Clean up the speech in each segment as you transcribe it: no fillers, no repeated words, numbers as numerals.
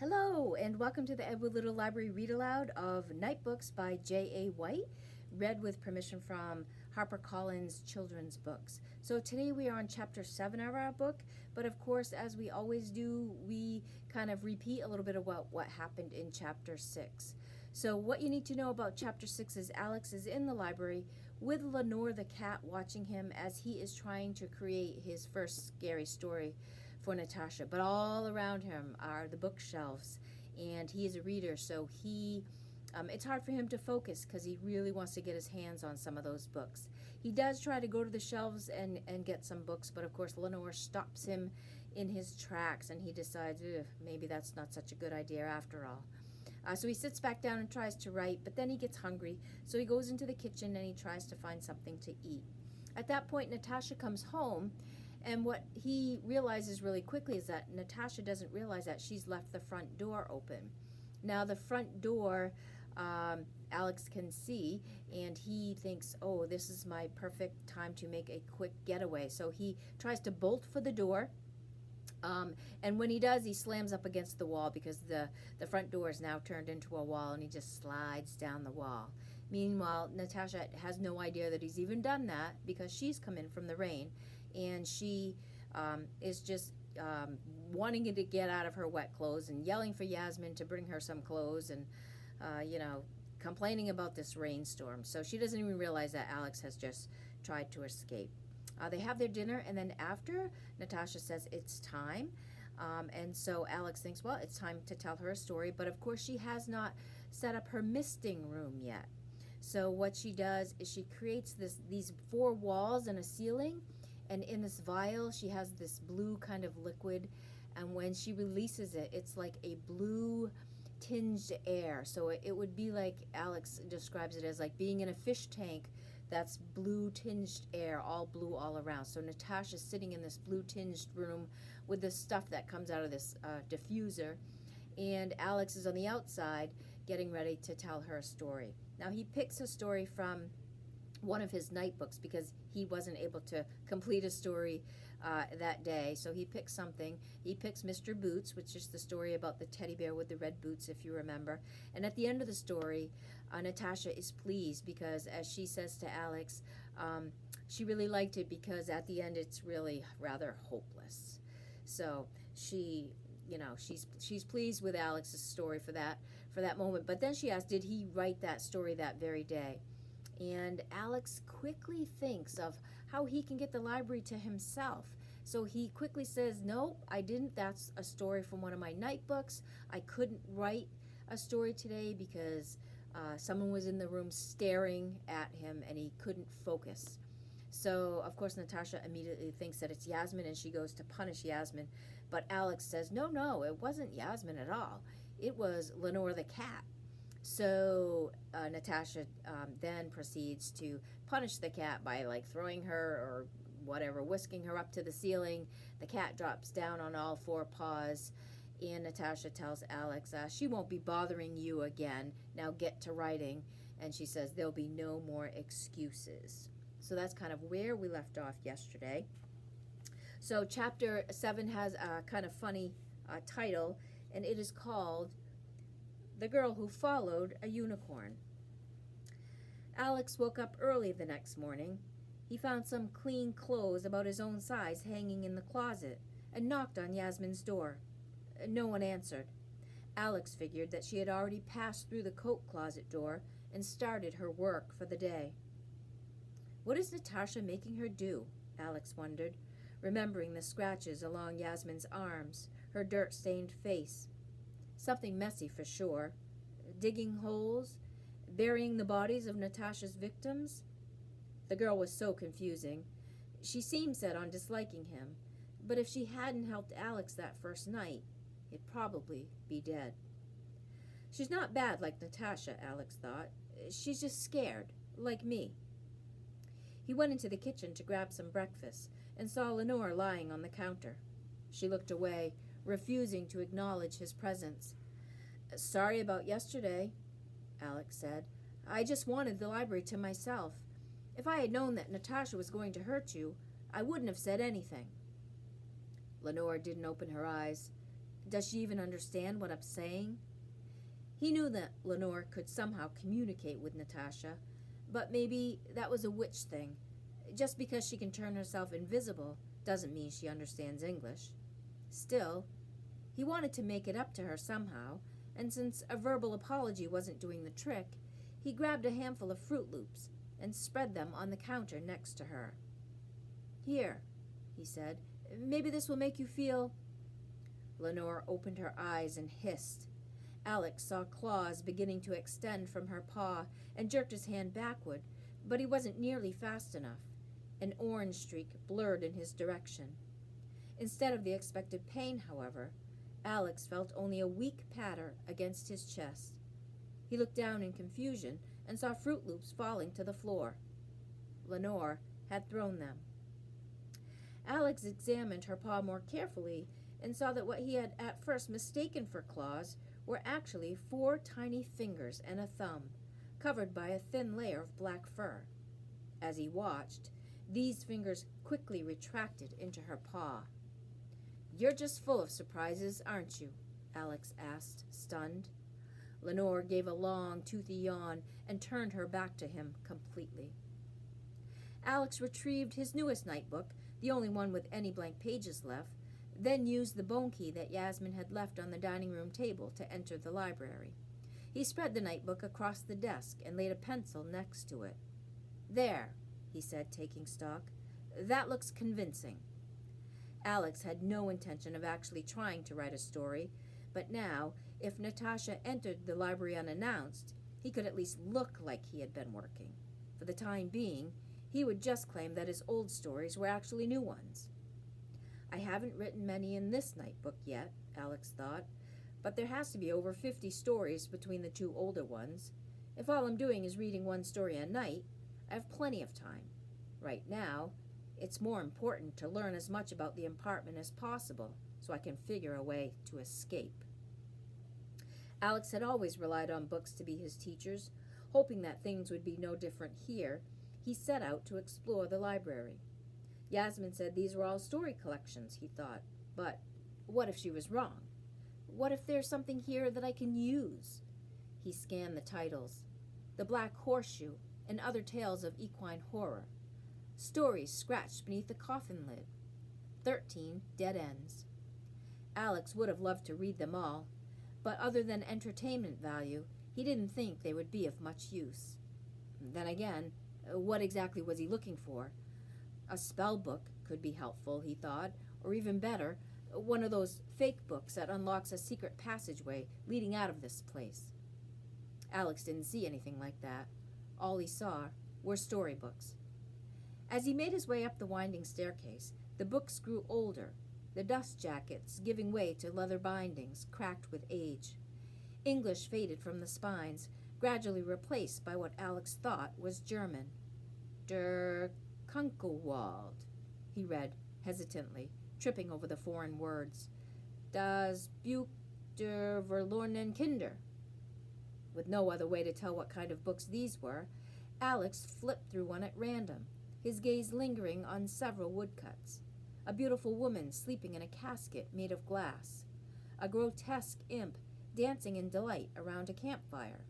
Hello, and welcome to the Edward Little Library Read Aloud of Nightbooks by J.A. White, read with permission from HarperCollins Children's Books. So today we are on Chapter 7 of our book, but of course, as we always do, we kind of repeat a little bit about what happened in Chapter 6. So what you need to know about Chapter 6 is Alex is in the library with Lenore the cat watching him as he is trying to create his first scary story for Natasha. But all around him are the bookshelves, and he is a reader, so it's hard for him to focus because he really wants to get his hands on some of those books. He does try to go to the shelves and get some books, but of course Lenore stops him in his tracks, and he decides maybe that's not such a good idea after all. So he sits back down and tries to write, but then he gets hungry, so he goes into the kitchen and he tries to find something to eat. At that point, Natasha comes home, and what he realizes really quickly is that Natasha doesn't realize that she's left the front door open. Now, the front door, Alex can see, and he thinks, oh, this is my perfect time to make a quick getaway. So he tries to bolt for the door. And when he does, he slams up against the wall because the front door is now turned into a wall, and he just slides down the wall. Meanwhile, Natasha has no idea that he's even done that because she's come in from the rain, and she is just wanting to get out of her wet clothes and yelling for Yasmin to bring her some clothes and, complaining about this rainstorm. So she doesn't even realize that Alex has just tried to escape. They have their dinner, and then after, Natasha says it's time. And so Alex thinks, well, it's time to tell her a story. But of course, she has not set up her misting room yet. So what she does is she creates these 4 walls and a ceiling. And in this vial, she has this blue kind of liquid. And when she releases it, it's like a blue tinged air. So it would be like, Alex describes it as like being in a fish tank that's blue tinged air, all blue all around. So Natasha's sitting in this blue tinged room with the stuff that comes out of this diffuser, and Alex is on the outside getting ready to tell her a story. Now he picks a story from one of his Nightbooks because he wasn't able to complete a story that day. So he picks something. He picks Mr. Boots, which is the story about the teddy bear with the red boots, if you remember. And at the end of the story, Natasha is pleased because, as she says to Alex, she really liked it because at the end it's really rather hopeless. So she's pleased with Alex's story for that moment. But then she asks, did he write that story that very day? And Alex quickly thinks of how he can get the library to himself. So he quickly says, nope, I didn't. That's a story from one of my Nightbooks. I couldn't write a story today because someone was in the room staring at him and he couldn't focus. So, of course, Natasha immediately thinks that it's Yasmin, and she goes to punish Yasmin. But Alex says, no, it wasn't Yasmin at all. It was Lenore the cat. So Natasha then proceeds to punish the cat by throwing her or whatever, whisking her up to the ceiling. The cat drops down on all 4 paws, and Natasha tells Alex, she won't be bothering you again. Now get to writing. And she says there'll be no more excuses. So that's kind of where we left off yesterday. So Chapter 7 has a kind of funny title, and it is called The Girl Who Followed a Unicorn. Alex woke up early the next morning. He found some clean clothes about his own size hanging in the closet and knocked on Yasmin's door. No one answered. Alex figured that she had already passed through the coat closet door and started her work for the day. What is Natasha making her do? Alex wondered, remembering the scratches along Yasmin's arms, her dirt-stained face. Something messy for sure. Digging holes, burying the bodies of Natasha's victims. The girl was so confusing. She seemed set on disliking him, but if she hadn't helped Alex that first night, he'd probably be dead. She's not bad like Natasha, Alex thought. She's just scared, like me. He went into the kitchen to grab some breakfast and saw Lenore lying on the counter. She looked away, refusing to acknowledge his presence. Sorry about yesterday, Alex said. I just wanted the library to myself. If I had known that Natasha was going to hurt you, I wouldn't have said anything. Lenore didn't open her eyes. Does she even understand what I'm saying? He knew that Lenore could somehow communicate with Natasha, but maybe that was a witch thing. Just because she can turn herself invisible doesn't mean she understands English. Still, he wanted to make it up to her somehow, and since a verbal apology wasn't doing the trick, he grabbed a handful of Fruit Loops and spread them on the counter next to her. "Here," he said, "maybe this will make you feel—" Lenore opened her eyes and hissed. Alex saw claws beginning to extend from her paw and jerked his hand backward, but he wasn't nearly fast enough. An orange streak blurred in his direction. Instead of the expected pain, however, Alex felt only a weak patter against his chest. He looked down in confusion and saw Fruit Loops falling to the floor. Lenore had thrown them. Alex examined her paw more carefully and saw that what he had at first mistaken for claws were actually 4 tiny fingers and a thumb, covered by a thin layer of black fur. As he watched, these fingers quickly retracted into her paw. "You're just full of surprises, aren't you?" Alex asked, stunned. Lenore gave a long, toothy yawn and turned her back to him completely. Alex retrieved his newest nightbook, the only one with any blank pages left, then used the bone key that Yasmin had left on the dining room table to enter the library. He spread the nightbook across the desk and laid a pencil next to it. "There," he said, taking stock. "That looks convincing." Alex had no intention of actually trying to write a story, but now, if Natasha entered the library unannounced, he could at least look like he had been working. For the time being, he would just claim that his old stories were actually new ones. "I haven't written many in this nightbook yet," Alex thought, "but there has to be over 50 stories between the 2 older ones. If all I'm doing is reading 1 story a night, I have plenty of time. Right now, it's more important to learn as much about the apartment as possible so I can figure a way to escape." Alex had always relied on books to be his teachers. Hoping that things would be no different here, he set out to explore the library. Yasmin said these were all story collections, he thought. But what if she was wrong? What if there's something here that I can use? He scanned the titles. The Black Horseshoe and Other Tales of Equine Horror. Stories scratched beneath the coffin lid. 13 dead ends. Alex would have loved to read them all, but other than entertainment value, he didn't think they would be of much use. Then again, what exactly was he looking for? A spell book could be helpful, he thought, or even better, one of those fake books that unlocks a secret passageway leading out of this place. Alex didn't see anything like that. All he saw were storybooks. As he made his way up the winding staircase, the books grew older, the dust jackets giving way to leather bindings cracked with age. English faded from the spines, gradually replaced by what Alex thought was German. Der Kunkelwald, he read hesitantly, tripping over the foreign words. Das Buch der verlorenen Kinder. With no other way to tell what kind of books these were, Alex flipped through one at random, his gaze lingering on several woodcuts. A beautiful woman sleeping in a casket made of glass. A grotesque imp dancing in delight around a campfire.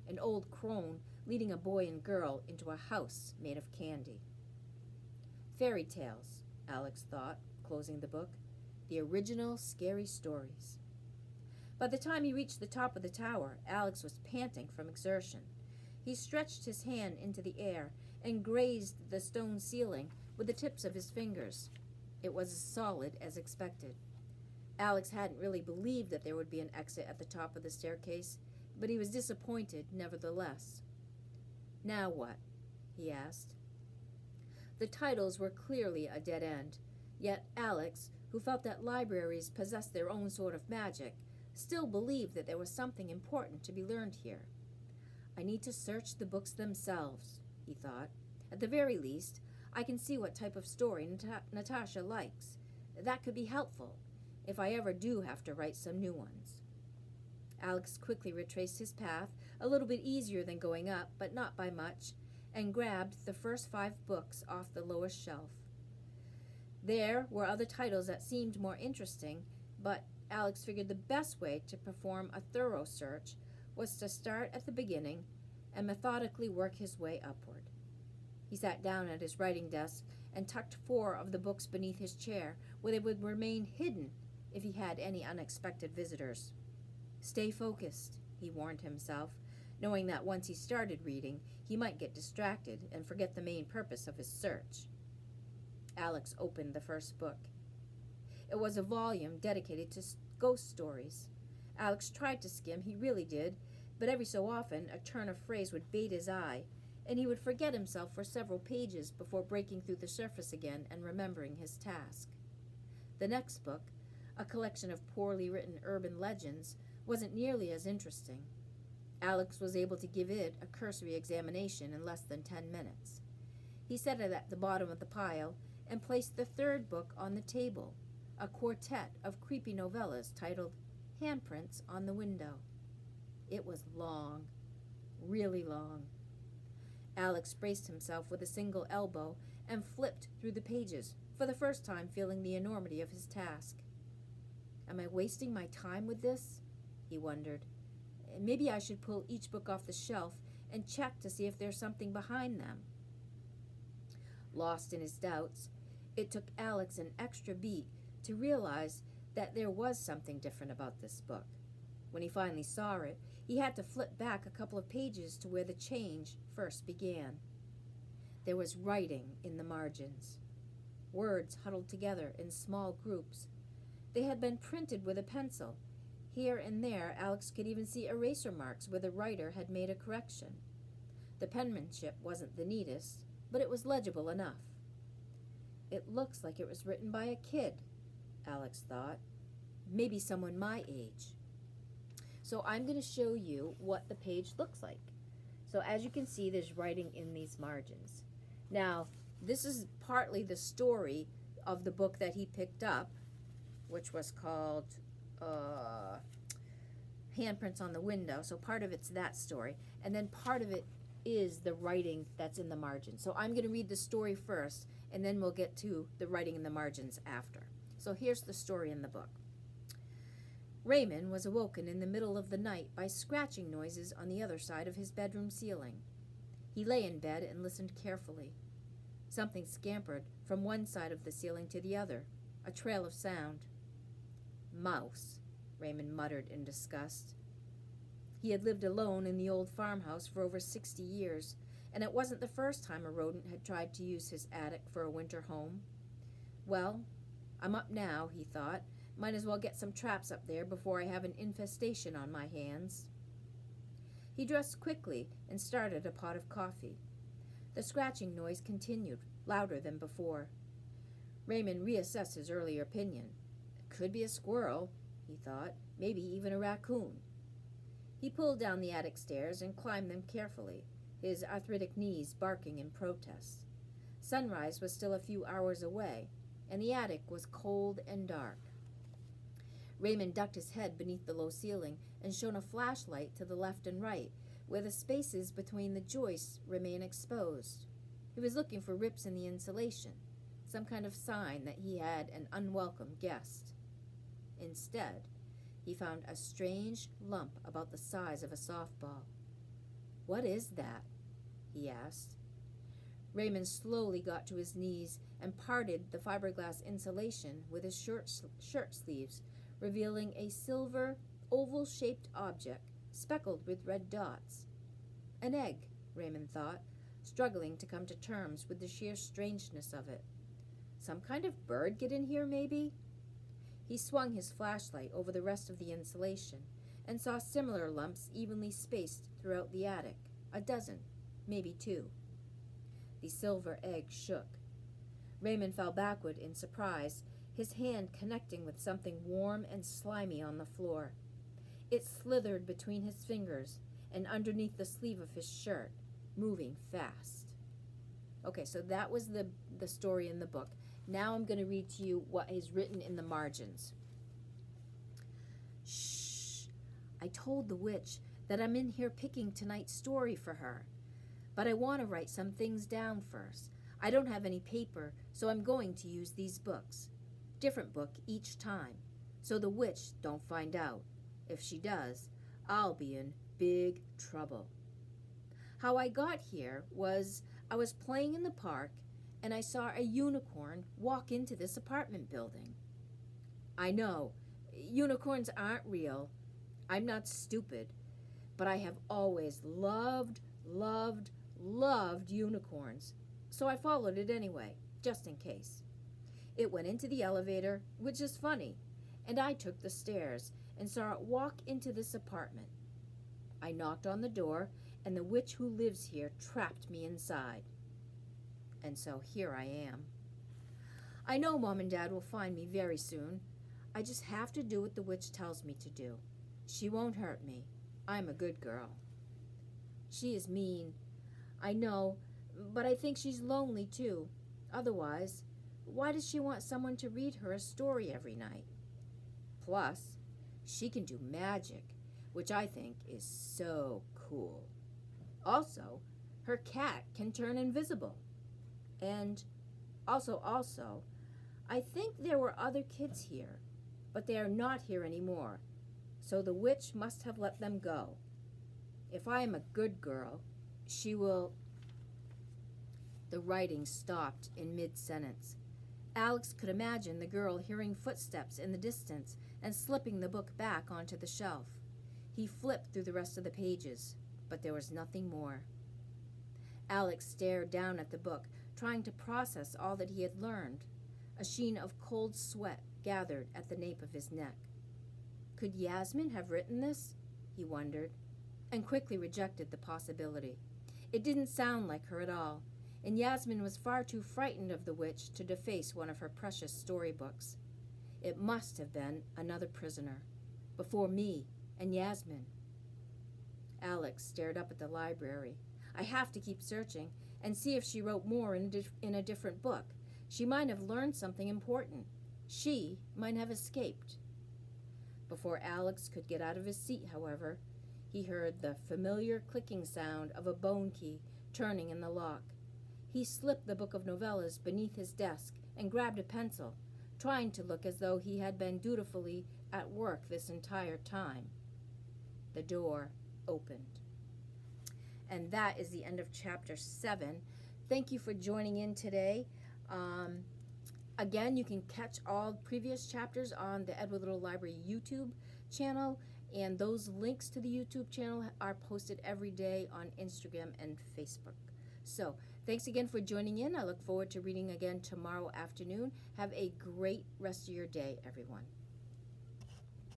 An old crone leading a boy and girl into a house made of candy. Fairy tales, Alex thought, closing the book. The original scary stories. By the time he reached the top of the tower, Alex was panting from exertion. He stretched his hand into the air and grazed the stone ceiling with the tips of his fingers. It was as solid as expected. Alex hadn't really believed that there would be an exit at the top of the staircase, but he was disappointed nevertheless. "Now what?" he asked. The titles were clearly a dead end, yet Alex, who felt that libraries possessed their own sort of magic, still believed that there was something important to be learned here. "I need to search the books themselves," he thought. "At the very least, I can see what type of story Natasha likes. That could be helpful, if I ever do have to write some new ones." Alex quickly retraced his path, a little bit easier than going up, but not by much, and grabbed the first 5 books off the lowest shelf. There were other titles that seemed more interesting, but Alex figured the best way to perform a thorough search was to start at the beginning and methodically work his way upward. He sat down at his writing desk and tucked 4 of the books beneath his chair, where they would remain hidden if he had any unexpected visitors. "Stay focused," he warned himself, knowing that once he started reading, he might get distracted and forget the main purpose of his search. Alex opened the first book. It was a volume dedicated to ghost stories. Alex tried to skim, he really did, but every so often a turn of phrase would bait his eye, and he would forget himself for several pages before breaking through the surface again and remembering his task. The next book, a collection of poorly written urban legends, wasn't nearly as interesting. Alex was able to give it a cursory examination in less than 10 minutes. He set it at the bottom of the pile and placed the third book on the table, a quartet of creepy novellas titled Handprints on the Window. It was long, really long. Alex braced himself with a single elbow and flipped through the pages, for the first time feeling the enormity of his task. "Am I wasting my time with this?" he wondered. "Maybe I should pull each book off the shelf and check to see if there's something behind them." Lost in his doubts, it took Alex an extra beat to realize that there was something different about this book. When he finally saw it, he had to flip back a couple of pages to where the change first began. There was writing in the margins. Words huddled together in small groups. They had been printed with a pencil. Here and there, Alex could even see eraser marks where the writer had made a correction. The penmanship wasn't the neatest, but it was legible enough. "It looks like it was written by a kid," Alex thought. "Maybe someone my age." So I'm going to show you what the page looks like. So as you can see, there's writing in these margins. Now, this is partly the story of the book that he picked up, which was called Handprints on the Window. So part of it's that story, and then part of it is the writing that's in the margins. So I'm going to read the story first, and then we'll get to the writing in the margins after. So here's the story in the book. Raymond was awoken in the middle of the night by scratching noises on the other side of his bedroom ceiling. He lay in bed and listened carefully. Something scampered from one side of the ceiling to the other, a trail of sound. "Mouse," Raymond muttered in disgust. He had lived alone in the old farmhouse for over 60 years, and it wasn't the first time a rodent had tried to use his attic for a winter home. "Well, I'm up now," he thought. "Might as well get some traps up there before I have an infestation on my hands." He dressed quickly and started a pot of coffee. The scratching noise continued, louder than before. Raymond reassessed his earlier opinion. "It could be a squirrel," he thought, "maybe even a raccoon." He pulled down the attic stairs and climbed them carefully, his arthritic knees barking in protest. Sunrise was still a few hours away, and the attic was cold and dark. Raymond ducked his head beneath the low ceiling and shone a flashlight to the left and right, where the spaces between the joists remained exposed. He was looking for rips in the insulation, some kind of sign that he had an unwelcome guest. Instead, he found a strange lump about the size of a softball. "What is that?" he asked. Raymond slowly got to his knees and parted the fiberglass insulation with his shirt sleeves, revealing a silver, oval-shaped object speckled with red dots. An egg, Raymond thought, struggling to come to terms with the sheer strangeness of it. Some kind of bird get in here, maybe? He swung his flashlight over the rest of the insulation and saw similar lumps evenly spaced throughout the attic, a dozen, maybe 2. The silver egg shook. Raymond fell backward in surprise, his hand connecting with something warm and slimy on the floor. It slithered between his fingers and underneath the sleeve of his shirt, moving fast. Okay, so that was the story in the book. Now I'm going to read to you what is written in the margins. "Shh! I told the witch that I'm in here picking tonight's story for her. But I want to write some things down first. I don't have any paper, so I'm going to use these books. Different book each time. so the witch don't find out. If she does, I'll be in big trouble. How I got here was I was playing in the park and I saw a unicorn walk into this apartment building. I know, unicorns aren't real. I'm not stupid, but I have always loved unicorns. So I followed it anyway, just in case. It went into the elevator, which is funny, and I took the stairs and saw it walk into this apartment. I knocked on the door, and the witch who lives here trapped me inside. And so here I am. I know Mom and Dad will find me very soon. I just have to do what the witch tells me to do. She won't hurt me. I'm a good girl. She is mean, I know, but I think she's lonely too. Otherwise, why does she want someone to read her a story every night? Plus, she can do magic, which I think is so cool. Also, her cat can turn invisible. And also, I think there were other kids here, but they are not here anymore, so the witch must have let them go. If I am a good girl, she will... The writing stopped in mid-sentence. Alex could imagine the girl hearing footsteps in the distance and slipping the book back onto the shelf. He flipped through the rest of the pages, but there was nothing more. Alex stared down at the book, trying to process all that he had learned. A sheen of cold sweat gathered at the nape of his neck. Could Yasmin have written this? He wondered, and quickly rejected the possibility. It didn't sound like her at all, and Yasmin was far too frightened of the witch to deface one of her precious storybooks. It must have been another prisoner, before me and Yasmin. Alex stared up at the library. I have to keep searching and see if she wrote more in a different book. She might have learned something important. She might have escaped. Before Alex could get out of his seat, however, he heard the familiar clicking sound of a bone key turning in the lock. He slipped the book of novellas beneath his desk and grabbed a pencil, trying to look as though he had been dutifully at work this entire time. The door opened. And that is the end of Chapter 7. Thank you for joining in today. Again, you can catch all previous chapters on the Edward Little Library YouTube channel, and those links to the YouTube channel are posted every day on Instagram and Facebook. So, thanks again for joining in. I look forward to reading again tomorrow afternoon. Have a great rest of your day, everyone.